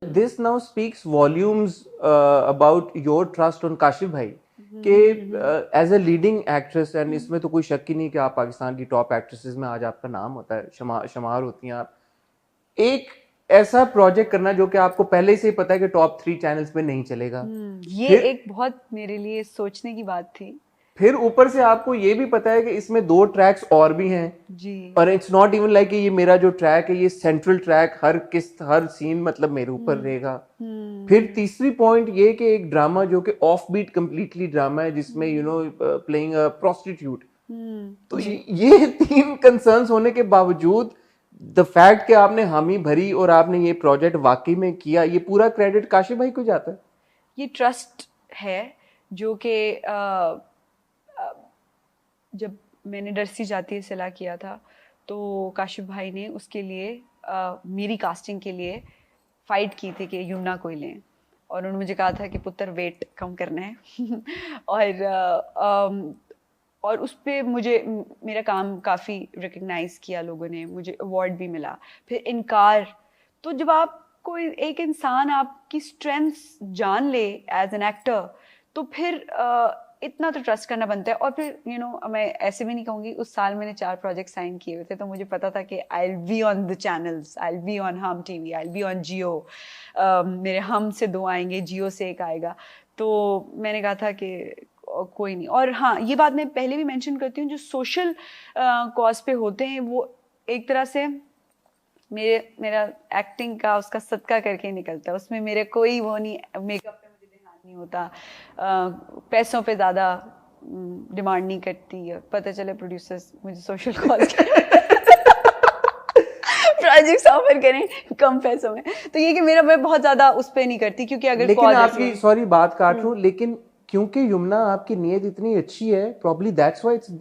This now speaks volumes about your trust on Kashif भाई कि as a leading actress, and इसमें तो कोई शक ही नहीं कि आप पाकिस्तान की टॉप एक्ट्रेसेस में आज आपका नाम होता है, शुमार होती हैं आप। एक ऐसा प्रोजेक्ट करना जो कि आपको पहले से ही पता है कि टॉप 3 चैनल्स पे नहीं चलेगा, ये फिर एक बहुत मेरे लिए सोचने की बात थी। फिर ऊपर से आपको ये भी पता है कि इसमें 2 ट्रैक्स और भी हैं, जी। और इट्स नॉट इवन लाइक ये मेरा जो ट्रैक है ये सेंट्रल ट्रैक, हर सीन मतलब मेरे ऊपर रहेगा। फिर तीसरी पॉइंट ये कि एक ड्रामा जो कि ऑफ बीट कंप्लीटली ड्रामा है, जिसमें प्लेइंग अ प्रोस्टिट्यूट। तो ये 3 कंसर्न्स होने के बावजूद द फैक्ट कि आपने हामी भरी और आपने ये प्रोजेक्ट वाकई में किया, ये पूरा क्रेडिट काशिफ भाई को जाता है। ये ट्रस्ट है जो कि जब मैंने डरसी जाती है सिला किया था तो काशिफ भाई ने उसके लिए मेरी कास्टिंग के लिए फाइट की थी कि यमुना को ही लें, और उन्होंने मुझे कहा था कि पुत्र वेट कम करना है और उस पर मुझे मेरा काम काफ़ी रिकग्नाइज़ किया लोगों ने, मुझे अवार्ड भी मिला। फिर इनकार, तो जब आप कोई एक इंसान आपकी स्ट्रेंथ्स जान ले एज एन एक्टर, तो फिर इतना तो ट्रस्ट करना बनता है। और फिर मैं ऐसे भी नहीं कहूँगी, उस साल मैंने 4 प्रोजेक्ट साइन किए हुए थे, तो मुझे पता था कि I will be on the channels, I will be on Hum TV, I will be on Jio. मेरे हम से 2 आएंगे, जियो से 1 आएगा। तो मैंने कहा था कि कोई नहीं। और हाँ, ये बात मैं पहले भी मेंशन करती हूँ, जो सोशल कॉज पे होते हैं वो एक तरह से मेरा एक्टिंग का उसका सदका करके निकलता है, उसमें मेरे कोई वो नहीं, मेकअप पे मुझे ध्यान नहीं होता, पैसों पे ज़्यादा डिमांड नहीं करती है। पता चले प्रोड्यूसर्स मुझे सोशल कॉज प्रोजेक्ट्स ऑफर करें कम पैसों में, तो ये कि मैं बहुत ज़्यादा उस पर नहीं करती, क्योंकि अगर लेकिन आपकी, सॉरी बात काट रहा हूँ, लेकिन क्योंकि यमुना आपकी नीयत इतनी अच्छी है, probably that's why it's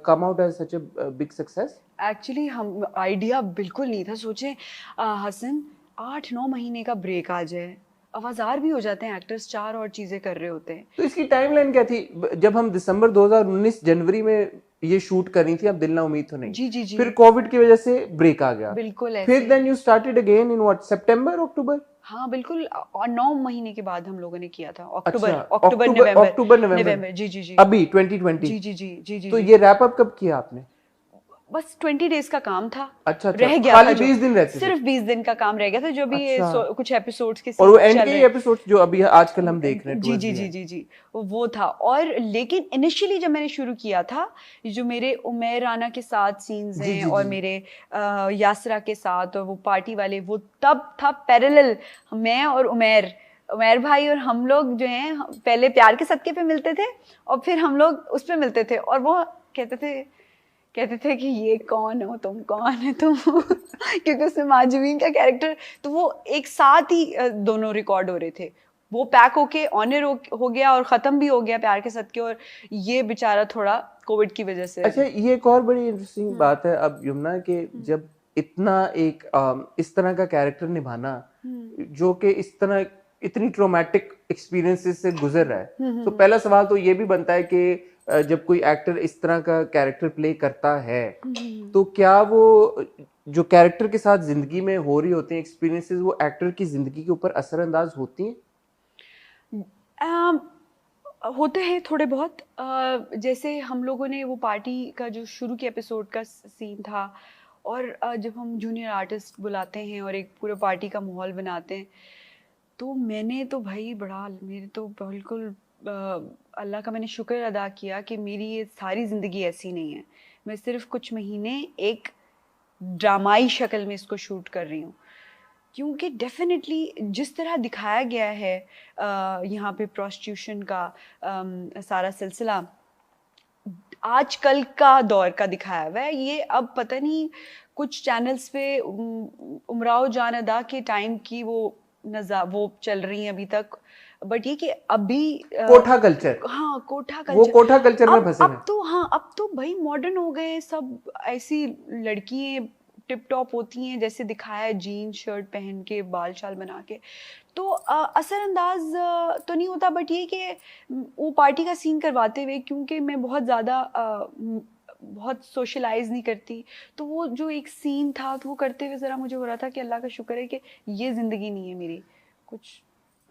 come out as such a big success. Actually हम आइडिया बिल्कुल नहीं था, सोचें हसन 8-9 महीने का ब्रेक आ जाए, आवाज़ार भी हो जाते हैं एक्टर्स, 4 और चीज़ें कर रहे होते हैं। तो इसकी टाइमलाइन क्या थी? जब हम दिसंबर 2019 जनवरी में ये शूट कर रही थी, अब दिल ना उम्मीद तो नहीं, जी जी जी, फिर कोविड की वजह से ब्रेक आ गया, बिल्कुल ऐसे। फिर then you started again in what, September October? हाँ बिल्कुल, और 9 महीने के बाद हम लोगों ने किया था, अच्छा, अक्टूबर नवंबर, जी जी जी, अभी 2020। जी जी जी जी जी तो जी। ये रैप अप कब किया आपने? बस 20 डेज का काम था, अच्छा अच्छा, रह गया था खाली जो 20 दिन रहते थे? सिर्फ 20 दिन का काम रह गया था, जो भी ये अच्छा। कुछ एपिसोड्स के और वो सीन एंड चल के रहे ही एपिसोड्स जो अभी आजकल हम देख रहे हैं जी towards ji the ji end? जी जी, वो था। और लेकिन इनिशियली जब मैंने शुरू किया था, जो मेरे उमेर राना के साथ सीन्स जी हैं जी और जी। मेरे यासरा के साथ, और वो पार्टी वाले, वो तब था पैरेलल, मैं और उमेर उमेर भाई और हम लोग जो हैं पहले प्यार के सदके पे मिलते थे, और फिर हम लोग उस पे मिलते थे, और वो कहते थे कि ये कौन हो तुम, कौन है तुम क्योंकि उसमें माजवीन का कैरेक्टर, तो वो एक साथ ही दोनों रिकॉर्ड हो रहे थे। वो पैक होके ऑनर हो गया और ख़त्म भी हो गया प्यार के साथ के, और ये बेचारा थोड़ा कोविड की वजह से। अच्छा, ये एक और बड़ी इंटरेस्टिंग बात है अब यमुना के, जब इतना एक इस तरह का कैरेक्टर निभाना जो कि इस तरह इतनी ट्रोमैटिक एक्सपीरियंसेस से गुजर रहा है, तो पहला सवाल तो ये भी बनता है कि जब कोई एक्टर इस तरह का कैरेक्टर प्ले करता है, तो क्या वो जो कैरेक्टर के साथ जिंदगी में हो रही होती हैं एक्सपीरियंसेस, वो एक्टर की जिंदगी के ऊपर असरअंदाज होती हैं? होते हैं थोड़े बहुत। जैसे हम लोगों ने वो पार्टी का जो शुरू के एपिसोड का सीन था, और जब हम जूनियर आर्टिस्ट बुलाते हैं और एक पूरे पार्टी का माहौल बनाते हैं, तो मैंने तो भाई बड़ा, मेरे तो बिल्कुल अल्लाह का मैंने शुक्र अदा किया कि मेरी ये सारी ज़िंदगी ऐसी नहीं है। मैं सिर्फ कुछ महीने एक ड्रामाई शक्ल में इसको शूट कर रही हूँ, क्योंकि डेफिनेटली जिस तरह दिखाया गया है यहाँ पे प्रोस्टिट्यूशन का सारा सिलसिला आजकल का दौर का दिखाया हुआ है। ये अब पता नहीं कुछ चैनल्स पे उमराव जान अदा के टाइम की वो चल रही हैं अभी तक, बट ये कि अभी कोठा कल्चर, हाँ कोठा वो कल्चर, कोठा कल्चर में फंसे हैं। अब तो हाँ, अब तो भाई मॉडर्न हो गए सब, ऐसी लड़कियां टिप टॉप होती हैं जैसे दिखाया है, जीन शर्ट पहन के बाल शाल बना के, तो असरअंदाज तो नहीं होता। बट ये कि वो पार्टी का सीन करवाते हुए, क्योंकि मैं बहुत ज़्यादा बहुत सोशलाइज नहीं करती, तो वो जो एक सीन था तो वो करते हुए ज़रा मुझे हो रहा था कि अल्लाह का शुक्र है कि ये ज़िंदगी नहीं है मेरी कुछ,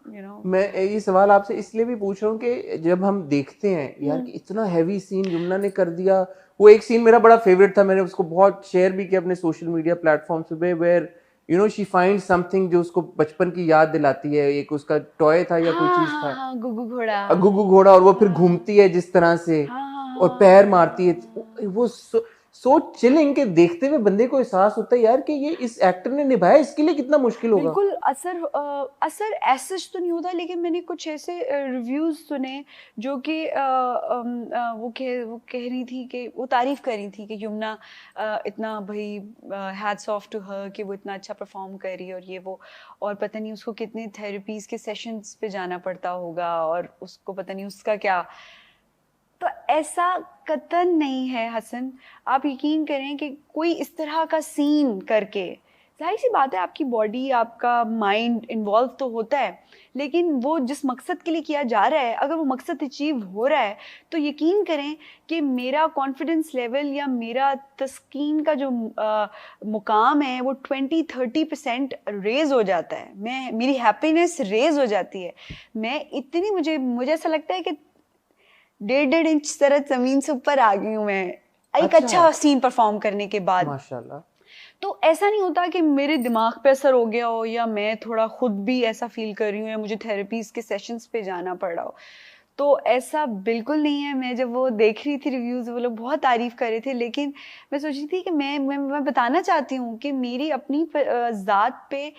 मैं ये सवाल आपसे इसलिए भी पूछ रहा हूँ कि जब हम देखते हैं यार कि इतना हैवी सीन यमुना ने कर दिया। वो एक सीन मेरा बड़ा फेवरेट था, मैंने उसको बहुत शेयर भी किया अपने सोशल मीडिया प्लेटफॉर्म्स पे, वेयर शी फाइंड समथिंग जो उसको बचपन की याद दिलाती है। एक उसका टॉय था या कोई चीज था, हाँ, गुगु घोड़ा, गुगु घोड़ा, और वो फिर घूमती है जिस तरह से और पैर मारती है, वो सो चिलिंग के देखते हुए बंदे को एहसास होता है यार कि ये इस एक्टर ने निभाया, इसके लिए कितना मुश्किल होगा। बिल्कुल असर ऐसा तो नहीं होता, लेकिन मैंने कुछ ऐसे रिव्यूज सुने जो कि वो कह रही थी कि वो तारीफ कर रही थी कि यमुना इतना भाई हैट्स ऑफ टू हर कि वो इतना अच्छा परफॉर्म कर रही है और ये वो, और पता नहीं उसको कितने थेरेपीज के सेशंस पे जाना पड़ता होगा और उसको पता नहीं उसका क्या। तो ऐसा कतन नहीं है हसन, आप यकीन करें कि कोई इस तरह का सीन करके, जाहिर सी बात है आपकी बॉडी आपका माइंड इन्वॉल्व तो होता है, लेकिन वो जिस मकसद के लिए किया जा रहा है अगर वो मकसद अचीव हो रहा है तो यकीन करें कि मेरा कॉन्फिडेंस लेवल या मेरा तस्कीन का जो मुकाम है वो 20-30% रेज हो जाता है, मेरी हैप्पीनेस रेज हो जाती है। मैं इतनी मुझे ऐसा लगता है कि 1.5 इंच तरह जमीन से ऊपर आ गई हूँ मैं एक अच्छा सीन परफॉर्म करने के बाद, माशाल्लाह। तो ऐसा नहीं होता कि मेरे दिमाग पे असर हो गया हो या मैं थोड़ा खुद भी ऐसा फील कर रही हूँ या मुझे थेरेपीज के सेशंस पे जाना पड़ रहा हो, तो ऐसा बिल्कुल नहीं है। मैं जब वो देख रही थी रिव्यूज, वो लोग बहुत तारीफ कर रहे थे, लेकिन मैं सोच रही थी कि मैं बताना चाहती हूँ कि मेरी अपनी ज़ात पे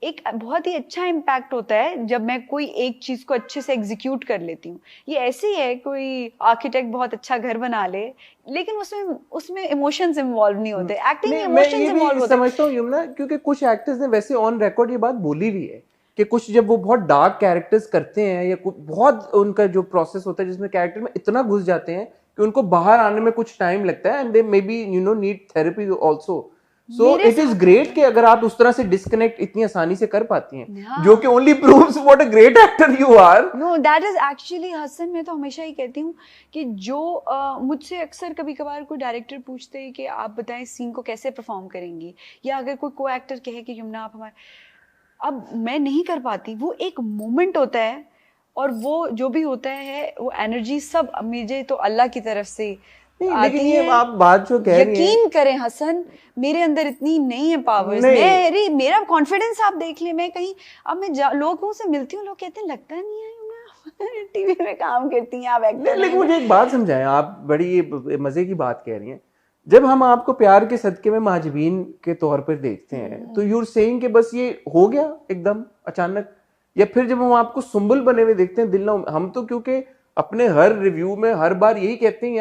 एक बहुत ही अच्छा इम्पैक्ट होता है जब मैं कोई एक चीज़ को अच्छे से एग्जीक्यूट कर लेती हूँ। ये ऐसे ही है, कोई आर्किटेक्ट बहुत अच्छा घर बना ले लेकिन उसमें इमोशंस इन्वॉल्व नहीं होते, एक्टिंग में मैं ये इमोशंस इन्वॉल्व भी होते हैं। समझता हूँ यमुना, क्योंकि कुछ एक्टर्स ने वैसे ऑन रिकॉर्ड ये बात बोली भी है कि कुछ जब वो बहुत डार्क कैरेक्टर्स करते हैं या बहुत उनका जो प्रोसेस होता है जिसमें कैरेक्टर में इतना घुस जाते हैं कि उनको बाहर आने में कुछ टाइम लगता है, and they may be need therapy also. So it is great कि अगर आप उस तरह से डिस्कनेक्ट इतनी आसानी से कर पाती हैं, जो कि only proves what a great actor you are. No, that is actually Hasan, मैं तो हमेशा ही कहती हूँ कि जो मुझसे अक्सर कभी कभार कोई डायरेक्टर पूछते हैं कि आप बताएं सीन को कैसे परफॉर्म करेंगी, या अगर कोई को एक्टर कहे कि यमुना आप हमारे, अब मैं नहीं कर पाती। वो एक मोमेंट होता है और वो जो भी होता है वो एनर्जी सब मुझे तो अल्लाह की तरफ से लेकिन ये आप बात जो कह रही हैं, यकीन करें हसन, मेरे अंदर इतनी नहीं है पावर्स। मेरा कॉन्फिडेंस आप देख लें, मैं कहीं अब मैं लोगों से मिलती हूँ, लोग कहते हैं लगता नहीं है टीवी में काम करती हैं आप एक्टर। लेकिन मुझे एक बात समझाएं, आप बड़ी मजे की बात कह रही हैं। जब हम आपको प्यार के सदके में महाजबीन के तौर पर देखते हैं तो यूर सेइंग कि बस ये हो गया एकदम अचानक, या फिर जब हम आपको सुंबुल बने हुए देखते हैं दिल ना, हम तो क्योंकि अपने हर रिव्यू में हर बार यही कहते हैं